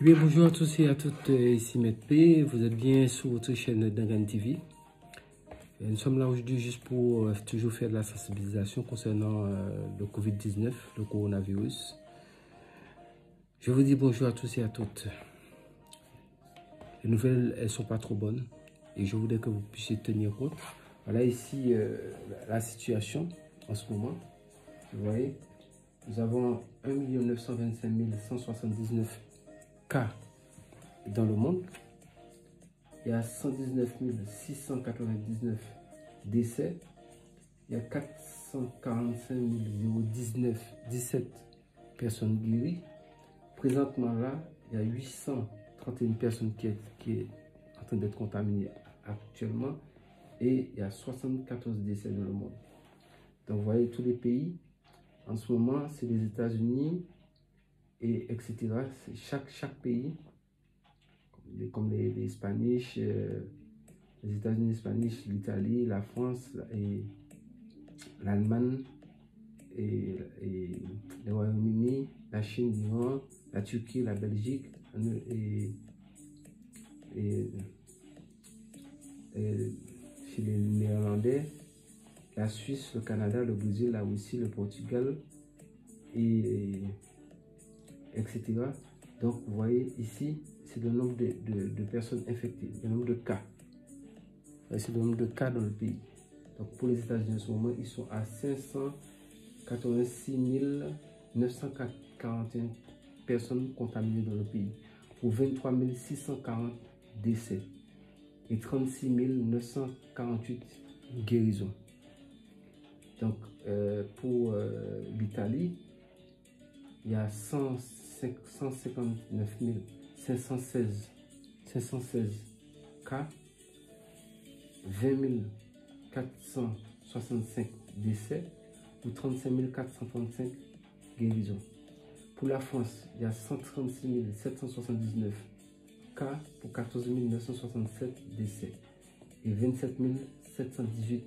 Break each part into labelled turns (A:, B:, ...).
A: Eh bien, bonjour à tous et à toutes, ici Maître P. Vous êtes bien sur votre chaîne Dangan TV. Nous sommes là aujourd'hui juste pour toujours faire de la sensibilisation concernant le Covid-19, le coronavirus. Je vous dis bonjour à tous et à toutes. Les nouvelles, elles ne sont pas trop bonnes et je voudrais que vous puissiez tenir compte. Voilà ici la situation en ce moment. Vous voyez, nous avons 1 925 179 cas dans le monde. Il y a 119 699 décès. Il y a 445 017 personnes guéries. Présentement là, il y a 831 personnes qui est en train d'être contaminées actuellement. Et il y a 74 décès dans le monde. Donc vous voyez tous les pays. En ce moment, c'est les États-Unis et etc. Chaque pays, comme les Spanish, les États-Unis, les Spanish, l'Italie, la France et l'Allemagne et le Royaume-Uni, la Chine, l'Iran, la Turquie, la Belgique et chez les Néerlandais, la Suisse, le Canada, le Brésil, la Russie, le Portugal et etc. Donc vous voyez ici, c'est le nombre de personnes infectées, le nombre de cas. C'est le nombre de cas dans le pays. Donc pour les États-Unis en ce moment, ils sont à 586 941 personnes contaminées dans le pays, pour 23 640 décès et 36 948 guérisons. Donc pour l'Italie, il y a 159 516 cas, 20 465 décès ou 35 435 guérisons. Pour la France, il y a 136 779 cas pour 14 967 décès et 27 718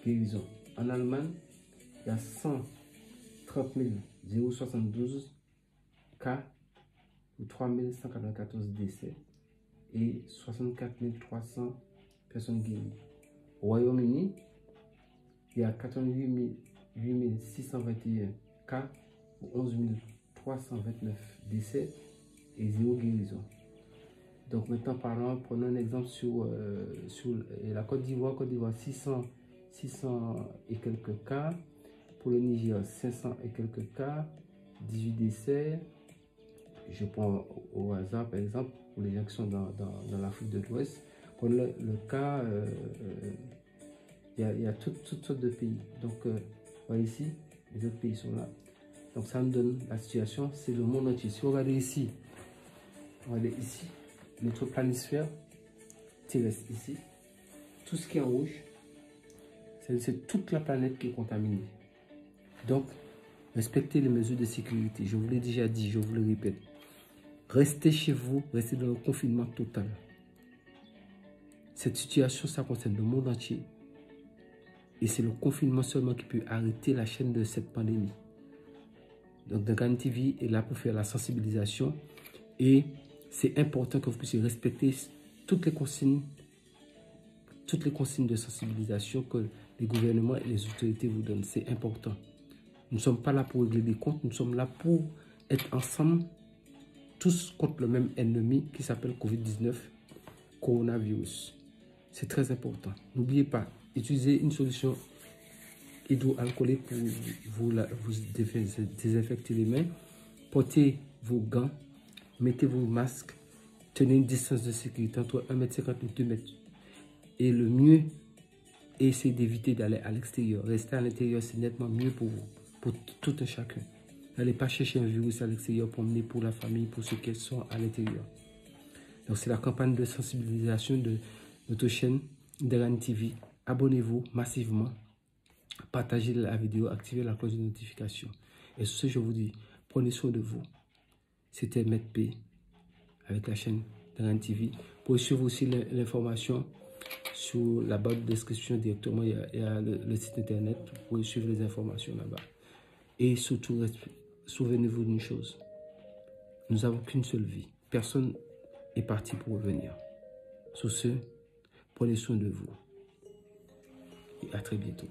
A: guérisons. En Allemagne, il y a 130 072 cas pour 3 194 décès et 64 300 personnes guéries. Au Royaume-Uni, il y a 88 621 cas pour 11 329 décès et 0 guérison. Donc maintenant, prenons un exemple sur la Côte d'Ivoire. 600 et quelques cas. Pour le Niger, 500 et quelques cas, 18 décès. Je prends au hasard, par exemple, pour les gens qui sont dans l'Afrique de l'Ouest. Pour le cas, il y a toutes sortes de pays. Donc, voyez ici, les autres pays sont là. Donc, ça nous donne la situation, c'est le monde entier. Si vous regardez ici, notre planisphère terrestre ici, tout ce qui est en rouge, c'est toute la planète qui est contaminée. Donc, respectez les mesures de sécurité. Je vous l'ai déjà dit, je vous le répète. Restez chez vous, restez dans le confinement total. Cette situation, ça concerne le monde entier. Et c'est le confinement seulement qui peut arrêter la chaîne de cette pandémie. Donc, Dangan TV est là pour faire la sensibilisation. Et c'est important que vous puissiez respecter toutes les consignes de sensibilisation que les gouvernements et les autorités vous donnent. C'est important. Nous ne sommes pas là pour régler des comptes. Nous sommes là pour être ensemble, tous contre le même ennemi qui s'appelle Covid-19, coronavirus. C'est très important. N'oubliez pas, utilisez une solution hydroalcoolique pour vous désinfecter les mains. Portez vos gants, mettez vos masques, tenez une distance de sécurité entre 1,50 m et 2 m. Et le mieux, essayez d'éviter d'aller à l'extérieur. Rester à l'intérieur, c'est nettement mieux pour vous, pour tout un chacun. N'allez pas chercher un virus à l'extérieur pour emmener pour la famille, pour ceux qui sont à l'intérieur. Donc c'est la campagne de sensibilisation de notre chaîne Dangan TV. Abonnez-vous massivement, partagez la vidéo, activez la cloche de notification. Et sur ce, je vous dis, prenez soin de vous. C'était Maître P avec la chaîne Dangan TV. Vous pouvez suivre aussi l'information sur la barre de description directement. Il y a le site internet. Vous pouvez suivre les informations là-bas. Et surtout, souvenez-vous d'une chose. Nous n'avons qu'une seule vie. personne est parti pour revenir. Sur ce, prenez soin de vous et à très bientôt.